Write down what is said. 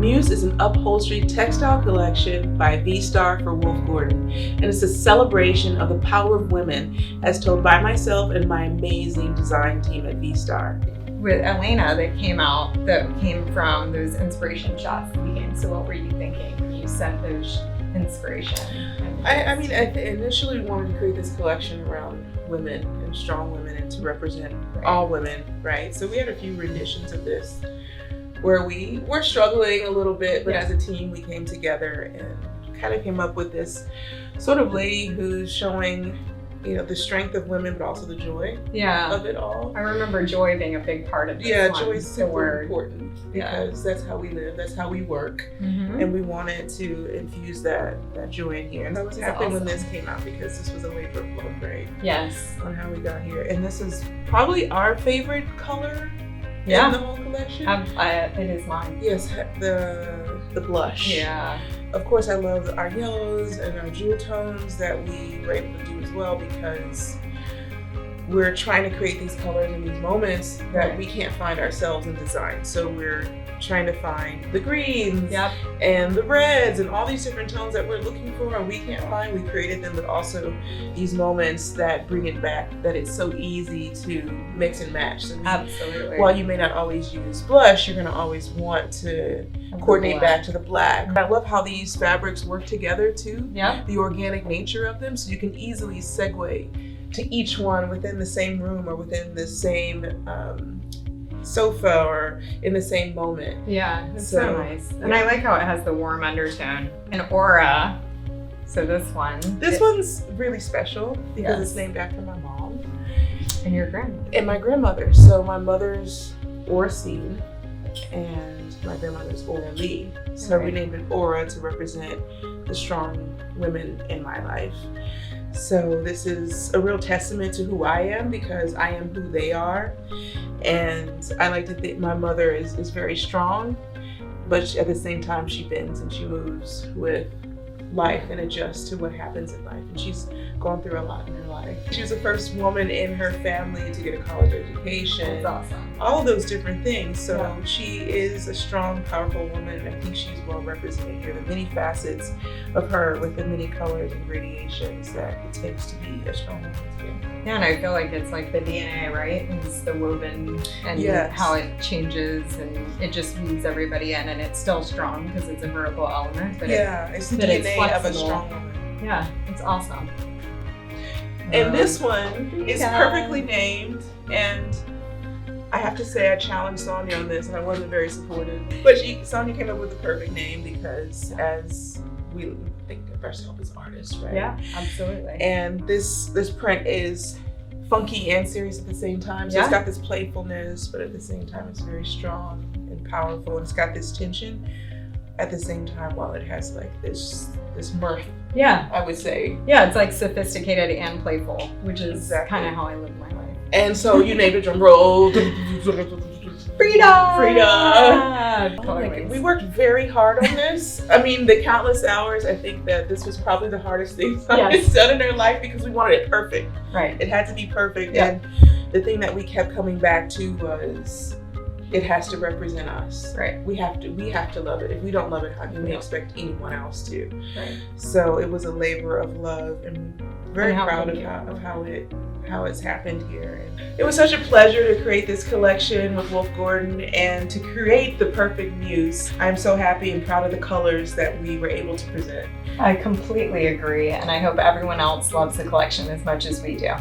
Muse is an upholstery textile collection by V Starr for Wolf Gordon, and it's a celebration of the power of women as told by myself and my amazing design team at V Starr. With Elena that came from those inspiration shots that we came. So what were you thinking when you sent those inspiration? I initially wanted to create this collection around women and strong women and to represent all women, right? So we had a few renditions of this where we were struggling a little bit, but as a team we came together and kind of came up with this sort of lady who's showing, you know, the strength of women, but also the joy of it all. I remember joy being a big part of this one. Joy is super important because that's how we live, that's how we work, and we wanted to infuse that joy in here. And I was happy when this came out because this was a labor of love, right? Yes. On how we got here. And this is probably our favorite color in the whole collection. It is mine. Yes, the blush. Yeah. Of course, I love our yellows and our jewel tones that we were able to do as well because we're trying to create these colors in these moments that we can't find ourselves in design. So we're trying to find the greens and the reds and all these different tones that we're looking for and we can't find. We created them, but also these moments that bring it back, that it's so easy to mix and match. So absolutely. While you may not always use blush, you're gonna always want to coordinate back to the black. I love how these fabrics work together too. The organic nature of them, so you can easily segue to each one within the same room or within the same sofa or in the same moment. Yeah, it's so nice. And I like how it has the warm undertone. And Ora, so this one's really special because it's named after my mom. And your grandmother. And my grandmother. So my mother's Ora Seed and my grandmother's Ora Lee. So we named it Ora to represent the strong women in my life. So this is a real testament to who I am because I am who they are. And I like to think my mother is very strong, but at the same time she bends and she moves with life and adjusts to what happens in life. And she's gone through a lot in her life. She was the first woman in her family to get a college education. That's awesome. All of those different things. So she is a strong, powerful woman, and I think she's well represented here. The many facets of her with the many colors and gradations that it takes to be a strong woman too. Yeah, and I feel like it's like the DNA, right? It's the woven and how it changes and it just weaves everybody in, and it's still strong because it's a vertical element. But it's the DNA of a strong woman. Yeah, it's awesome. And this one is perfectly named, and I have to say I challenged Sonia on this and I wasn't very supportive. But Sonia came up with the perfect name because as we think of ourselves as artists, right? Yeah, absolutely. And this print is funky and serious at the same time. So it's got this playfulness, but at the same time it's very strong and powerful. And it's got this tension at the same time while it has like this mirth. Yeah, I would say. Yeah, it's like sophisticated and playful, which is kind of how I live my life. And so you named a drum roll. Frida! We worked very hard on this. I mean, the countless hours, I think that this was probably the hardest thing Sonia's done in her life because we wanted it perfect. Right. It had to be perfect. And the thing that we kept coming back to was it has to represent us. Right. We have to love it. If we don't love it, how can we expect anyone else to? Right. So it was a labor of love and very proud of how it's happened here. And it was such a pleasure to create this collection with Wolf Gordon and to create the perfect muse. I'm so happy and proud of the colors that we were able to present. I completely agree, and I hope everyone else loves the collection as much as we do.